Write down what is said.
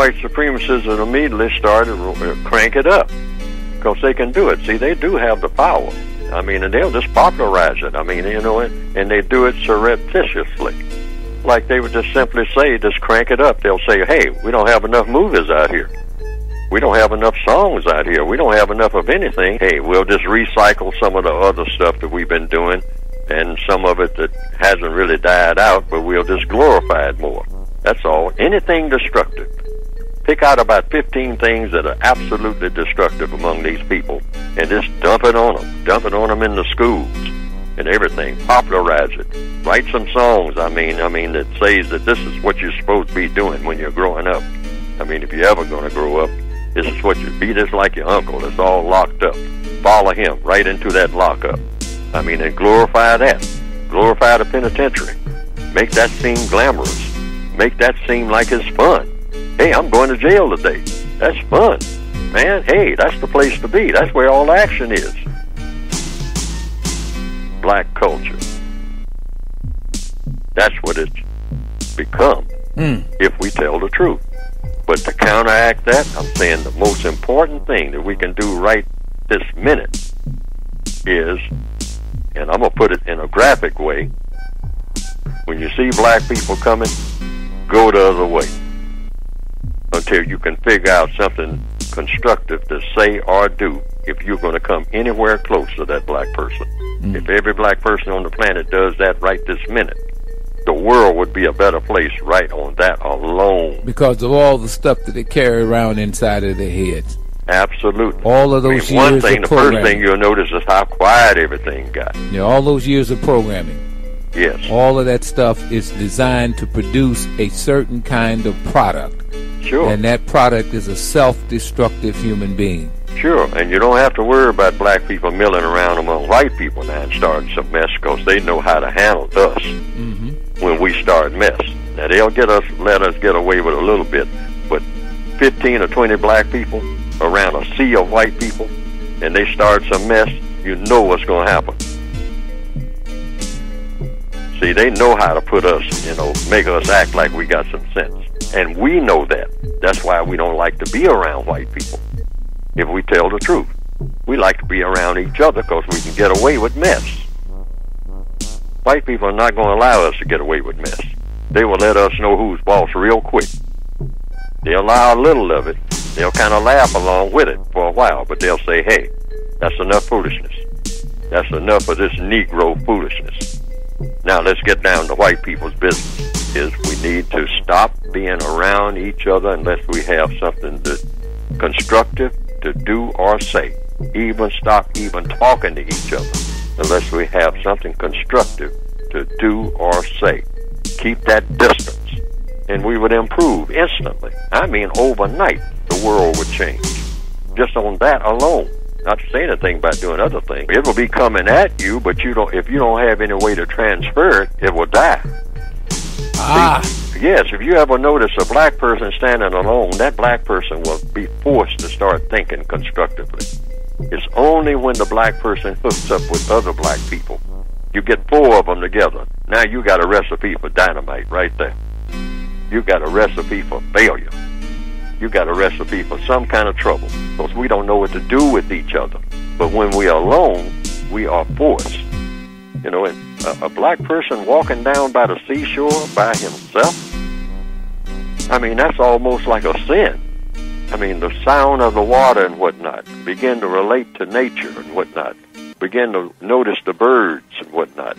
white supremacists immediately started to crank it up because they can do it. See, they do have the power. I mean, and they'll just popularize it. I mean, you know, and they do it surreptitiously. Like they would just simply say, just crank it up. They'll say, hey, we don't have enough movies out here. We don't have enough songs out here. We don't have enough of anything. Hey, we'll just recycle some of the other stuff that we've been doing and some of it that hasn't really died out, but we'll just glorify it more. That's all. Anything destructive. Pick out about 15 things that are absolutely destructive among these people and just dump it on them. Dump it on them in the schools and everything. Popularize it. Write some songs, I mean, that says that this is what you're supposed to be doing when you're growing up. I mean, if you're ever going to grow up, this is what you be just like your uncle. It's all locked up. Follow him right into that lockup. I mean, and glorify that. Glorify the penitentiary. Make that seem glamorous. Make that seem like it's fun. Hey, I'm going to jail today. That's fun. Man, hey, that's the place to be. That's where all the action is. Black culture. That's what it's become if we tell the truth. But to counteract that, I'm saying the most important thing that we can do right this minute is, and I'm going to put it in a graphic way, when you see black people coming, go the other way until you can figure out something constructive to say or do if you're going to come anywhere close to that black person. If every black person on the planet does that right this minute, the world would be a better place right on that alone. Because of all the stuff that they carry around inside of their heads. Absolutely. All of those years of programming. The first thing you'll notice is how quiet everything got. Yeah, all those years of programming. Yes. All of that stuff is designed to produce a certain kind of product. Sure. And that product is a self-destructive human being. Sure, and you don't have to worry about black people milling around among white people now and starting some mess because they know how to handle us when we start mess. Now, they'll let us get away with a little bit, but 15 or 20 black people around a sea of white people, and they start some mess, you know what's going to happen. See, they know how to put us, make us act like we got some sense. And we know that. That's why we don't like to be around white people, if we tell the truth. We like to be around each other because we can get away with mess. White people are not going to allow us to get away with mess. They will let us know who's boss real quick. They'll allow a little of it. They'll kind of laugh along with it for a while, but they'll say, hey, that's enough foolishness. That's enough of this Negro foolishness. Now let's get down to white people's business. We need to stop being around each other unless we have something constructive to do or say. Stop talking to each other unless we have something constructive to do or say. Keep that distance, and we would improve instantly. I mean, overnight, the world would change. Just on that alone. Not to say anything about doing other things. It will be coming at you, but if you don't have any way to transfer it, it will die. See, yes, if you ever notice a black person standing alone, that black person will be forced to start thinking constructively. It's only when the black person hooks up with other black people. You get 4 of them together. Now you got a recipe for dynamite right there. You got a recipe for failure. You got a recipe for some kind of trouble because we don't know what to do with each other. But when we are alone, we are forced. And a black person walking down by the seashore by himself, I mean, that's almost like a sin. I mean, the sound of the water and whatnot, begin to relate to nature and whatnot, begin to notice the birds and whatnot.